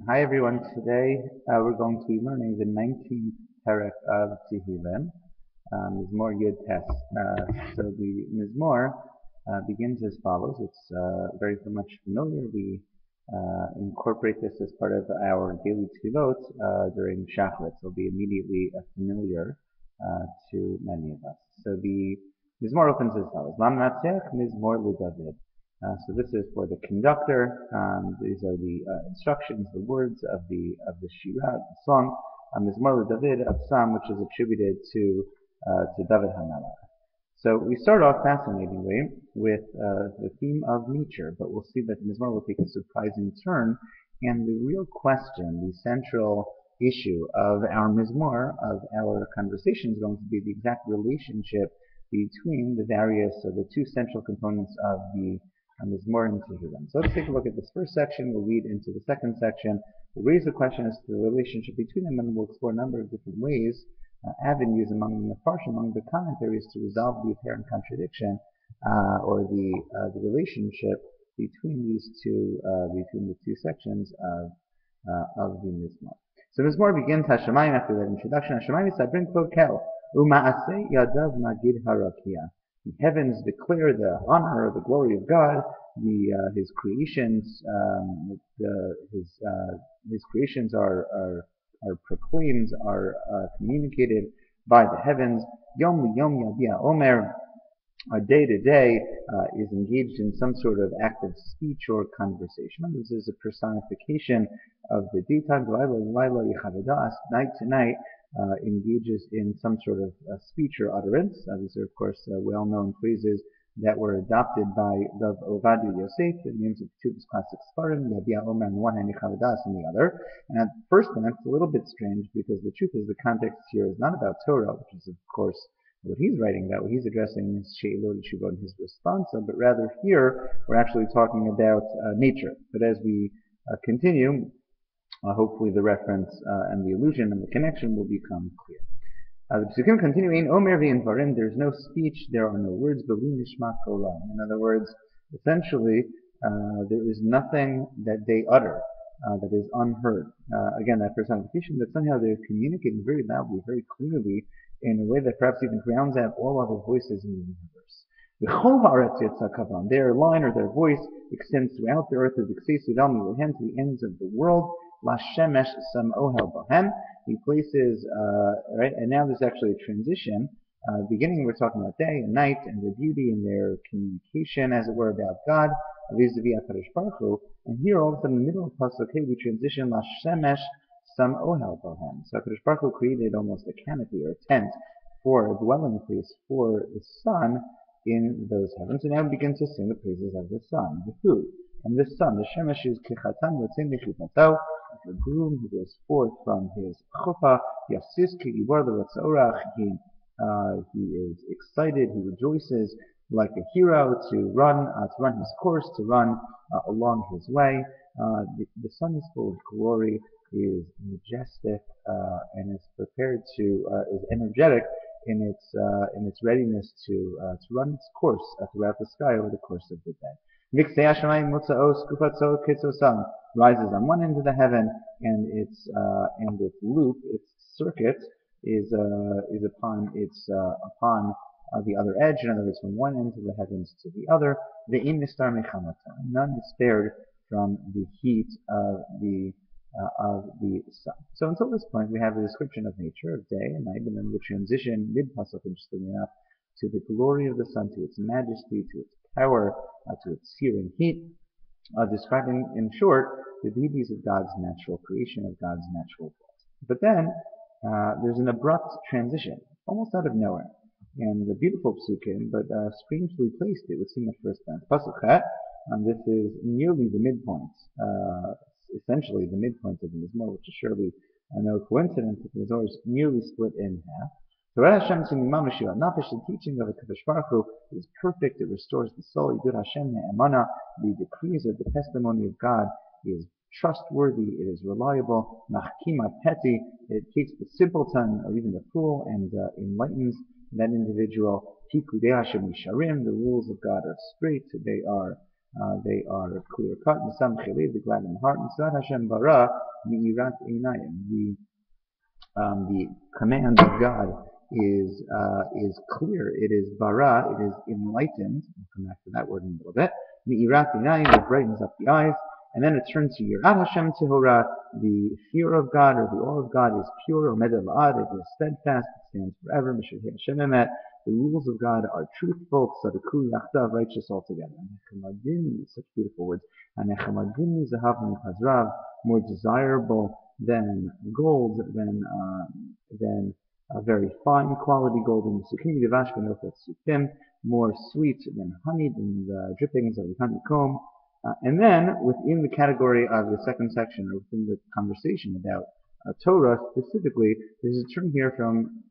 Hi everyone. Today we're going to be learning the 19th Perek of Tehilim, Mizmor Yud Tes. So the Mizmor begins as follows. It's very much familiar. We incorporate this as part of our daily tefillot during Shacharit. So it'll be immediately familiar to many of us. So the Mizmor opens as follows. Lam Natzech Mizmor LeDavid. So this is for the conductor. These are the instructions, the words of the shira, the song. Mizmor David of Psalm, which is attributed to David HaMelech. So we start off fascinatingly with the theme of nature, but we'll see that the Mizmor will take a surprising turn, and the real question, the central issue of our Mizmor, of our conversation, is going to be the exact relationship between the various, the two central components of the Mizmor and Tehilim. So let's take a look at this first section. We'll read into the second section. We'll raise the question as to the relationship between them, and we'll explore a number of different ways, avenues among the Farsh, among the commentaries, to resolve the apparent contradiction or the relationship between these two, between the two sections of the Mizmor. So Mizmor begins Hashemayim after that introduction. Hashemayim Sabrin Kvod Kel U'Maaseh Yadav Magid Harakia. The heavens declare the honor, the glory of God. His creations, his creations are proclaimed, are communicated by the heavens. Yom liyom yabia omer. Day to day is engaged in some sort of active speech or conversation. This is a personification of the daytime. Night to night engages in some sort of speech or utterance. These are, of course, well-known phrases that were adopted by Rav Ovadia Yosef, the names of two of his classic Sfarim, Yabia Omer on the one hand, Yechavadas on the other. And at first glance, it's a little bit strange because the truth is the context here is not about Torah, which is, of course, what he's writing about, what he's addressing is She'ilot Shuvah and his response, but rather here we're actually talking about nature. But as we continue, hopefully the reference and the allusion and the connection will become clear. The Psukim continue, in Omer v'in Dvarim, there's no speech, there are no words, b'li nishma kolam. In other words, essentially, there is nothing that they utter that is unheard. Again, that personification, that somehow they're communicating very loudly, very clearly, in a way that perhaps even drowns out all other voices in the universe. Their line or their voice extends throughout the earth to the ends of the world. Lashemesh sam ohel bohem. He places, right, and now there's actually a transition. Beginning, we're talking about day and night and their beauty and their communication, as it were, about God, vis-a-vis HaKadosh Baruch Hu. And here, all of a sudden, in the middle of Pasuk, we transition Lashemesh sam ohel bohem. So HaKadosh Baruch Hu created almost a canopy or a tent for a dwelling place for the sun in those heavens. And now we begin to sing the praises of the sun, the food. And the sun, the Shemesh is kichatan yotzei mechupato, like a groom who goes forth from his chuppah. Yasis ki'ibor l'ratzaorach. He is excited, he rejoices like a hero to run his course, to run along his way. The sun is full of glory, is majestic, and is prepared to, is energetic in its readiness to run its course throughout the sky over the course of the day. Rises on one end of the heaven, and its loop, its circuit, is upon the other edge. In other words, from one end of the heavens to the other. None is spared from the heat of the sun. So until this point, we have a description of nature, of day and night, and then the transition mid-pasuk, interestingly enough, to the glory of the sun, to its majesty, to its power, to its searing heat, describing, in short, the beauties of God's natural creation, of God's natural world. But then, there's an abrupt transition, almost out of nowhere. And the beautiful psukim, but strangely placed, it would seem at first glance. Pasuk Chet, this is nearly the midpoint, essentially the midpoint of the Mizmor, which is surely no coincidence that the Mizmor is nearly split in half. So Hashem the teaching of the Kadosh Baruch Hu is perfect. It restores the soul. Yidud Hashem ne'emana. The decrees of the testimony of God is trustworthy. It is reliable. Machkima peti. It takes the simpleton or even the fool and enlightens that individual. Tikudei Hashem yisharim. The rules of God are straight. They are clear cut. Nisam chelev, the glad in heart. Nisat Hashem bara mi'irat einayim. The command of God is clear. It is bara. It is enlightened. We'll come back to that word in a little bit. Mi'irat einayim, that brightens up the eyes. And then it turns to Yirat Hashem Tehorah. The fear of God or the awe of God is pure. Omed Elad, it is steadfast. It stands forever. Mishur Hashem Emet. The rules of God are truthful. Tzaddiku Yachdav, righteous altogether. Nechamadin, such beautiful words. Nechamadin Zahav Chazrav, more desirable than gold, than a very fine quality gold. And Sukini Devash Benofet Sufim, more sweet than honey, than the drippings of the honeycomb. And then, within the category of the second section, or within the conversation about Torah specifically, there's a turn here from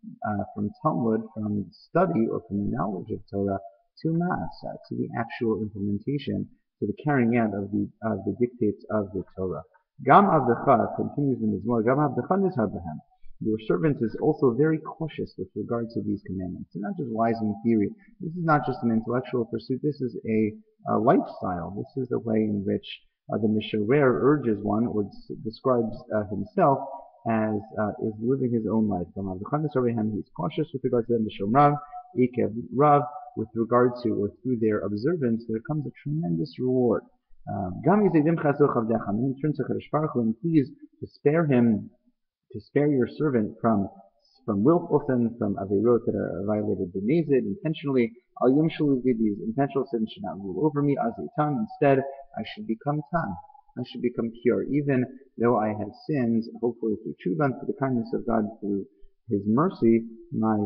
Talmud, from study or from the knowledge of Torah, to Maaseh, to the actual implementation, to the carrying out of the dictates of the Torah. Gam Avdecha, continues the Mizmor, Gam Avdecha Nizhar B'hem. Your servant is also very cautious with regard to these commandments. They're not just wise in theory. This is not just an intellectual pursuit. This is a lifestyle. This is the way in which the Misharer urges one or describes himself as is living his own life. He's cautious with regard to them. Mishomrav, Ikev Rav, with regard to or through their observance, there comes a tremendous reward. And he turns to Kadosh Baruch Hu and please to spare him, to spare your servant from willful sins, from averot that are violated b'nezid intentionally. Al yom these intentional sins should not rule over me. Azitam, instead, I should become tam. I should become pure, even though I have sins. Hopefully through tshuva and through the kindness of God, through His mercy, my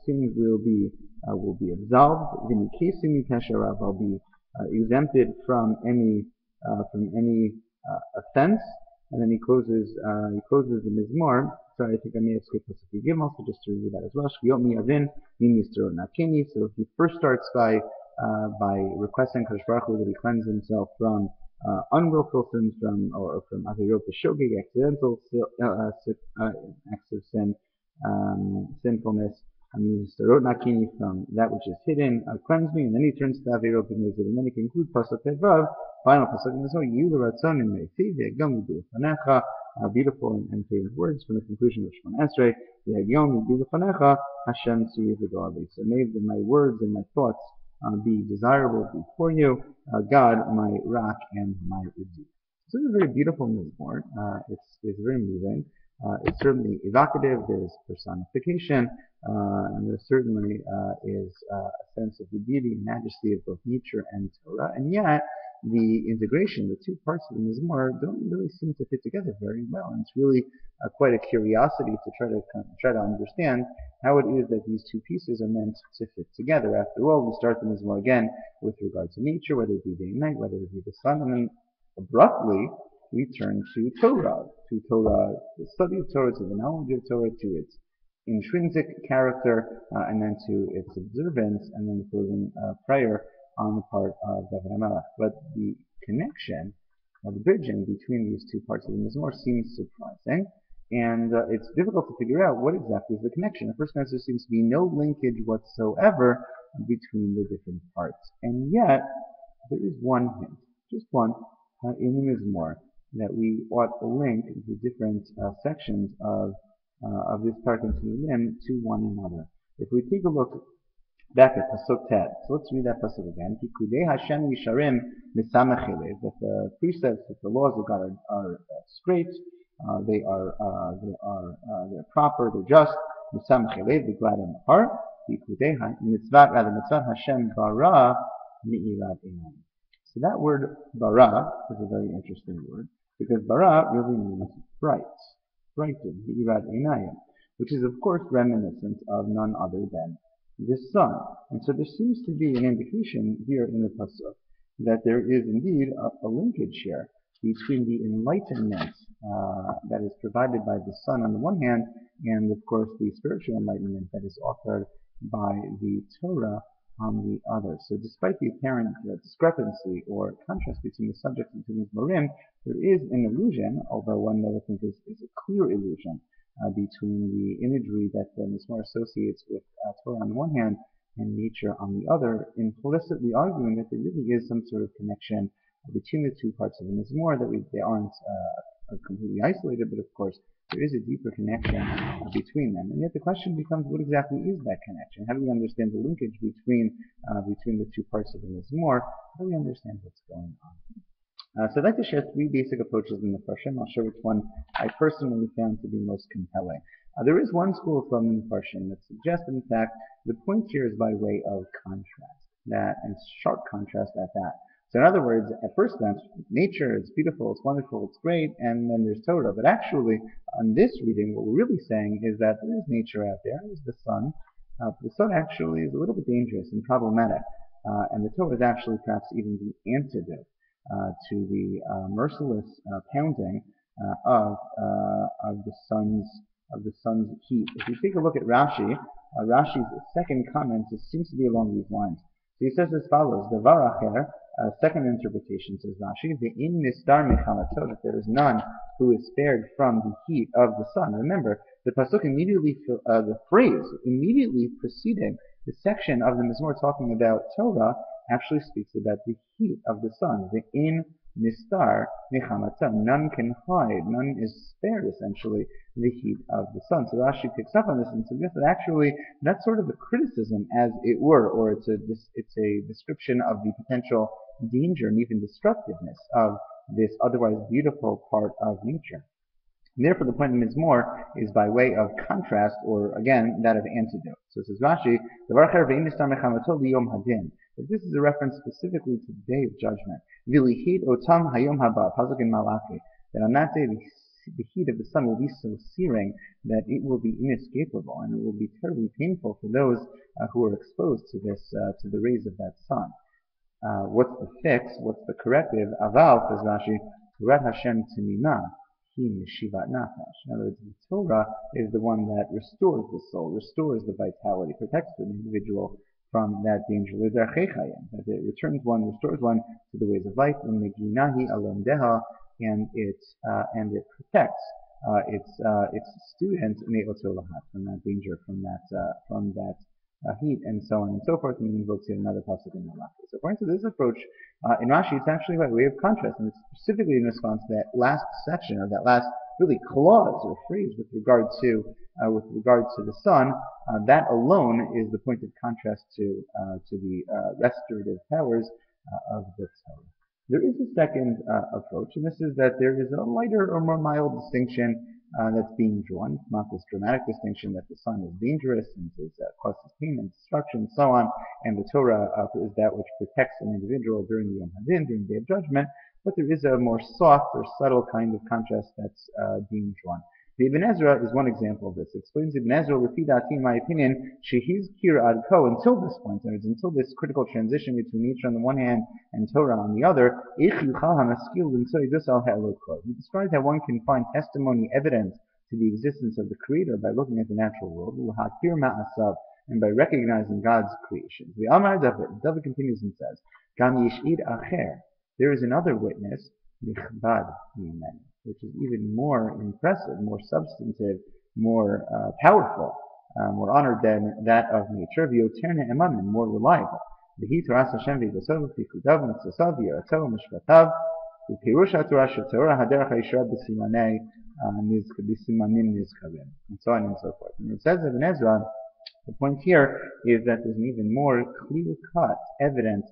sins will be absolved. I'll be exempted from any offense. And then he closes the Mizmor. Sorry, I think I may have skipped Pasuk Gimel, so just to review that as well. Shkiyot miyavin min yisro nakeni. So he first starts by requesting Kadosh Baruch Hu that he cleanse himself from unwillful sins, from averot b'shogeg, accidental acts of sin, sinfulness. Nakini, from that which is hidden, cleanse me. And then he turns to averot b'nezid, and then he concludes Pasuk Tevav, final Pasuk in the Zohar, Yilu Ratzon in Meifi, V'yagom Yidu L'fanecha, beautiful and favorite words from the conclusion of Shemon Esrei, V'yagom Yidu L'fanecha, Hashem Tzvi V'go'avi. So may my words and my thoughts be desirable before you, God, my rock and my redeemer. So this is a very beautiful mizmor. It's very moving. It's certainly evocative. There's personification, and there certainly is a sense of the beauty and majesty of both nature and Torah. And yet, the integration, the two parts of the Mizmor, don't really seem to fit together very well. And it's really quite a curiosity to try to understand how it is that these two pieces are meant to fit together. After all, we start the Mizmor again with regard to nature, whether it be day and night, whether it be the sun, and then abruptly we turn to Torah, the study of Torah, to the knowledge of Torah, to its intrinsic character, and then to its observance, and then the closing prayer on the part of David HaMelech. But the connection, or the bridging between these two parts of the Mizmor seems surprising, and it's difficult to figure out what exactly is the connection. At first glance, there seems to be no linkage whatsoever between the different parts, and yet there is one hint, just one, in the Mizmor, that we ought to link the different sections of this Perek and Tehilim to one another. If we take a look back at Pasuk Tet, so let's read that Pasuk again. Tikudei Hashem Yisharim Misamachelev, that the precepts, that the laws of God are straight, they're proper, they're just. Misamachelev, be glad in the heart. Tikudei Mitzvah Hashem Bara Mi'irat Einayim. So that word bara is a very interesting word, because bara really means bright, brighten, Mi'irat Einayim, which is of course reminiscent of none other than the sun. And so there seems to be an indication here in the Pasuk that there is indeed a linkage here between the enlightenment that is provided by the sun on the one hand, and of course the spiritual enlightenment that is offered by the Torah on the other. So despite the apparent discrepancy or contrast between the subjects and the Mizmorim, there is an illusion, although one that I think is a clear illusion, between the imagery that the Mizmor associates with Torah on the one hand and nature on the other, implicitly arguing that there really is some sort of connection between the two parts of the Mizmor, that they aren't completely isolated, but of course there is a deeper connection between them. And yet the question becomes, what exactly is that connection? How do we understand the linkage between the two parts of the Mizmor? How do we understand what's going on? So I'd like to share three basic approaches in the Farshim. I'll share which one I personally found to be most compelling. There is one school of thought in the Farshim that suggests, in fact, the point here is by way of contrast, and sharp contrast at that. So in other words, at first glance, nature is beautiful, it's wonderful, it's great, and then there's Torah. But actually, on this reading, what we're really saying is that there is nature out there. There's the sun. The sun actually is a little bit dangerous and problematic, and the Torah is actually perhaps even the antidote to the merciless pounding of the sun's heat. If you take a look at Rashi, Rashi's second comment seems to be along these lines. So he says as follows: Davar acher, second interpretation, says Rashi, ve'in nistar mechalato, that there is none who is spared from the heat of the sun. Remember, the pasuk immediately, the phrase immediately preceding the section of the Mizmor talking about Torah actually speaks about the heat of the sun. Ve'in nistar mechalato, none can hide, none is spared, essentially, the heat of the sun. So Rashi picks up on this and suggests that actually that's sort of a criticism, as it were, or it's a description of the potential danger and even destructiveness of this otherwise beautiful part of nature. And therefore, the point in Mizmor is by way of contrast, or again, that of antidote. So it says Rashi, that this is a reference specifically to the day of judgment. That on that day, the heat of the sun will be so searing that it will be inescapable, and it will be terribly painful for those who are exposed to the rays of that sun. What's the fix? What's the corrective? Aval, says Rashi, Torah Hashem Timimah, Hi Mishivat Nachash. In other words, the Torah is the one that restores the soul, restores the vitality, protects the individual from that danger. That it returns one, restores one to the ways of life, and it protects its student from that danger, from that heat, and so on and so forth, and invokes yet another pasuk in Malachi. So according to this approach, in Rashi, it's actually by way of contrast, and it's specifically in response to that last section, or that last really clause or phrase with regard to the sun. That alone is the point of contrast to the restorative powers of the Torah. There is a second approach, and this is that there is a lighter or more mild distinction that's being drawn. It's not this dramatic distinction that the sun is dangerous and causes pain and destruction and so on, and the Torah is that which protects an individual during the Yom Hadin, during the Day of Judgment, but there is a more soft or subtle kind of contrast that's being drawn. The Ibn Ezra is one example of this. It explains Ibn Ezra, in my opinion, shehiz kir ad ko, until this point, until this critical transition between nature on the one hand and Torah on the other, he describes how one can find testimony, evidence to the existence of the Creator by looking at the natural world, and by recognizing God's creation. David continues and says, there is another witness, which is even more impressive, more substantive, more powerful, more honored than that of nature, and more reliable. And so on and so forth. And it says of Ibn Ezra, the point here is that there's an even more clear-cut, evident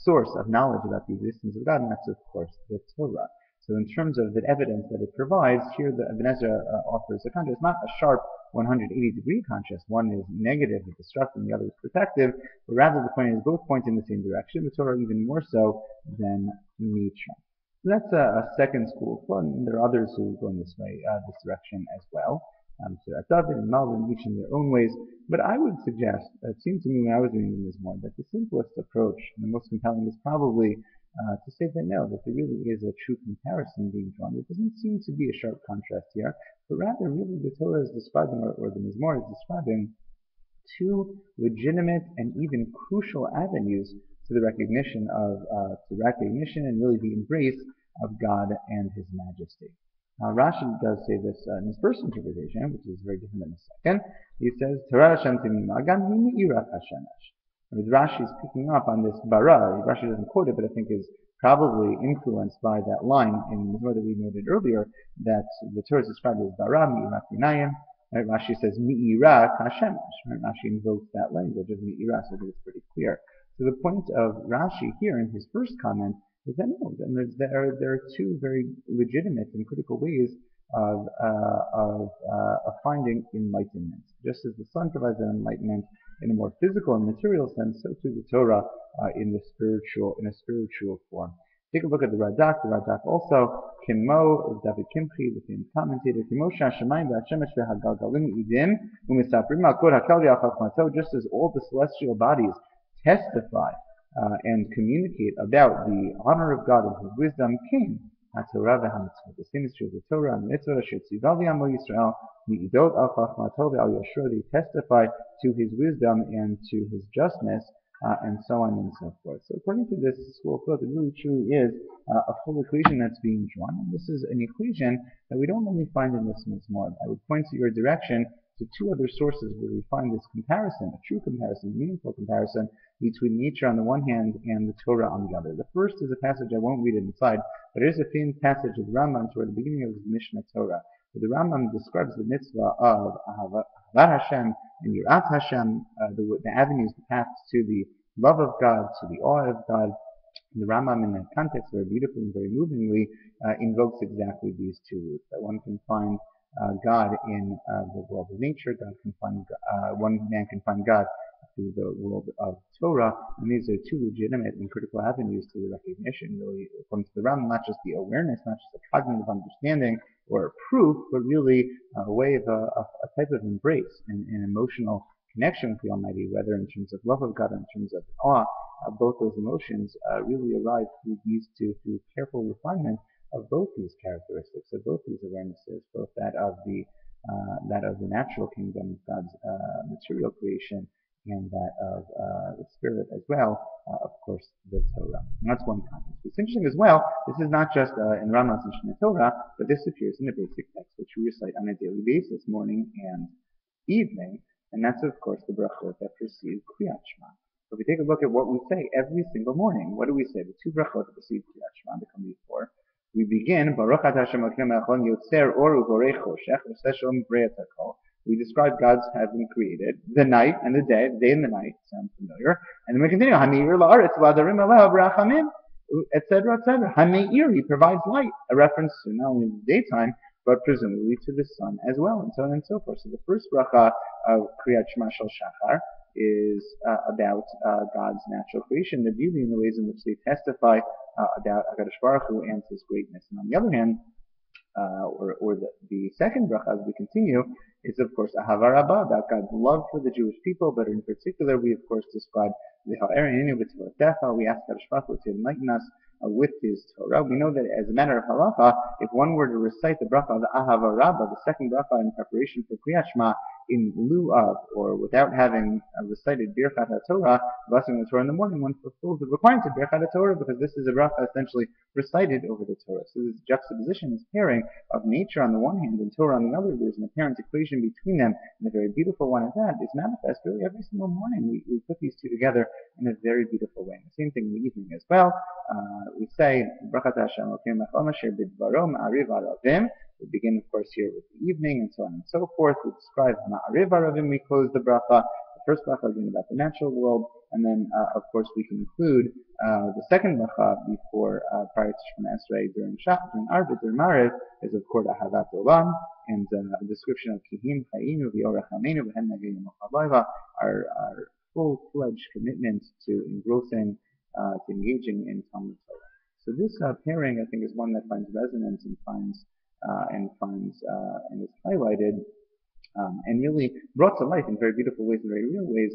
source of knowledge about the existence of God, and that's, of course, the Torah. So in terms of the evidence that it provides, here the Ibn Ezra offers a contrast, not a sharp 180-degree contrast. One is negative and destructive, and the other is protective, but rather the point is both point in the same direction, the Torah even more so than nature. So that's a second school of thought, and there are others who go in this way, this direction as well. So David and Malvin, each in their own ways. But I would suggest, it seemed to me when I was reading this more, that the simplest approach and the most compelling is probably to say that no, that there really is a true comparison being drawn. There doesn't seem to be a sharp contrast here, but rather really the Torah is describing, or the Mizmor is describing, two legitimate and even crucial avenues to the recognition and really the embrace of God and His majesty. Rashi does say this in his first interpretation, which is very different than the second. He says, Torah Hashem Timimah Gam Mi'irat Hashemesh. Rashi is picking up on this bara. Rashi doesn't quote it, but I think is probably influenced by that line in the Torah that we noted earlier, that the Torah is described as bara mi'irat minayim. Right? Rashi says mi'irat Hashem. Right? Rashi invokes that language of mi'irat, so that it's pretty clear. So the point of Rashi here in his first comment is that no, there are two very legitimate and critical ways of finding enlightenment. Just as the sun provides an enlightenment in a more physical and material sense, so too the Torah in a spiritual form. Take a look at the Radak. The Radak also, Kimo of David Kimchi, the famous commentator, Kimo Shashamayim V'Hashemesh V'Hagalgalim Idim U'Misaprim Al-Kod HaKal V'Achachmato, just as all the celestial bodies testify and communicate about the honor of God and His wisdom, came HaTorah v'HaMitzvot. The same is true of the Torah and the Mitzvot. Asher Tzival V'Amo Yisrael Mi'idot Al Chachmato V'Al Yashur. They testify to His wisdom and to His justness, and so on and so forth. So according to this school of thought, it really truly is a full equation that's being drawn. And this is an equation that we don't only find in this Mizmor. I would point to your direction to two other sources where we find this comparison, a true comparison, a meaningful comparison between nature on the one hand and the Torah on the other. The first is a passage, I won't read it inside, but it is a famous passage of the Rambam toward the beginning of his Mishnah Torah, where the Rambam describes the mitzvah of Ahavat Hashem and Yirat Hashem, the avenues, the paths to the love of God, to the awe of God. The Rambam in that context very beautifully and very movingly invokes exactly these two roots, that one can find God in the world of nature, one man can find God through the world of Torah, and these are two legitimate and critical avenues to the recognition, really, according to the Rambam, not just the awareness, not just a cognitive understanding or proof, but really a way of a type of embrace and emotional connection with the Almighty, whether in terms of love of God or in terms of awe. Both those emotions really arise through these two, through careful refinement of both these characteristics, of both these awarenesses, both that of the natural kingdom, God's material creation, and that of the spirit as well, of course, the Torah. And that's one context. It's interesting as well, this is not just in Rambam's Mishnah Torah, but this appears in a basic text which we recite on a daily basis, morning and evening, and that's of course the brachot that precede Kriyat Shema. So if we take a look at what we say every single morning, what do we say? The two brachot that precede Kriyat Shema that come before. We begin, Baruch Atah Hashem Elokeinu melech haolam yotzer or uborei choshech v'oseh shalom b'rei hakol. We describe God's having created the night and the day and the night. Sounds familiar. And then we continue, Hameir la'aretz v'adarim aleha b'rachamim, etc., etc. Hameir, He provides light, a reference to not only the daytime, but presumably to the sun as well, and so on and so forth. So the first bracha of Kriyat Shema Shel Shachar is about God's natural creation, the beauty and the ways in which they testify about HaKadosh Baruch Hu and His greatness. And on the other hand, the second bracha, as we continue, is of course Ahava Rabbah, about God's love for the Jewish people, but in particular we of course describe the Ha'erin V'Tvoratecha. We ask HaKadosh Baruch Hu to enlighten us with His Torah. We know that as a matter of halacha, if one were to recite the bracha of the Ahava Rabbah, the second bracha in preparation for Kriyat Shema, in lieu of, or without having recited Birchat HaTorah, blessing the Torah in the morning, one fulfills the requirement of Birchat HaTorah, because this is a bracha essentially recited over the Torah. So this juxtaposition, this pairing of nature on the one hand and Torah on the other, there's an apparent equation between them, and a very beautiful one at that, is manifest really every single morning. We put these two together in a very beautiful way. And the same thing in the evening as well. We say, Brachat Hashem Elokeinu melech haolam asher bidvaro ma'ariv aravim. We begin, of course, here with the evening and so on and so forth. We describe ma'ariv aravim. We close the bracha. The first bracha again about the natural world, and then, of course, we conclude the second bracha before prior to Shemona Esrei during Arba, during Mariv, is of course Ahavat Olam, and a description of Kihim Chayinu V'Orach Hameinu V'Hem Nagayim Mochabayva, our full-fledged commitment to engrossing, to engaging in Talmud Torah. So this pairing, I think, is one that finds resonance and is highlighted and really brought to life in very beautiful ways, in very real ways,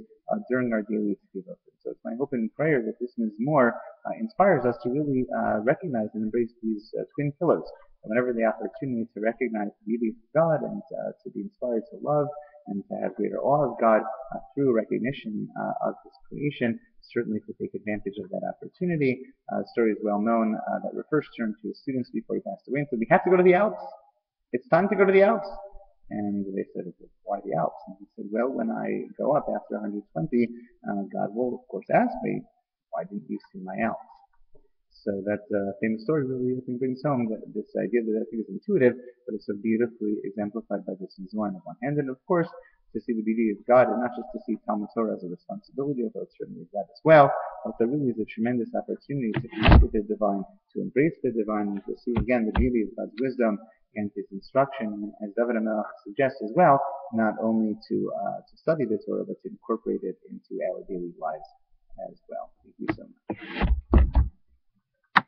during our daily tefillah. So it's my hope and prayer that this Mizmor inspires us to really recognize and embrace these twin pillars. And whenever the opportunity to recognize the beauty of God and to be inspired to love and to have greater awe of God through recognition of His creation, certainly to take advantage of that opportunity. The story is well known that Rav turned to his students before he passed away and said, "We have to go to the Alps. It's time to go to the Alps." And they said, "Why the Alps?" And he said, "Well, when I go up after 120, God will, of course, ask me, why didn't you see my Alps?" So that famous story really, I think, brings home this idea that I think is intuitive, but it's so beautifully exemplified by this Mizmor on the one hand. And of course, to see the beauty of God, and not just to see Talmud Torah as a responsibility, although it certainly is that as well, but there really is a tremendous opportunity to connect with the divine, to embrace the divine, and to see again the beauty of God's wisdom and His instruction, and as David HaMelech suggests as well, not only to study the Torah, but to incorporate it into our daily lives as well. Thank you so much.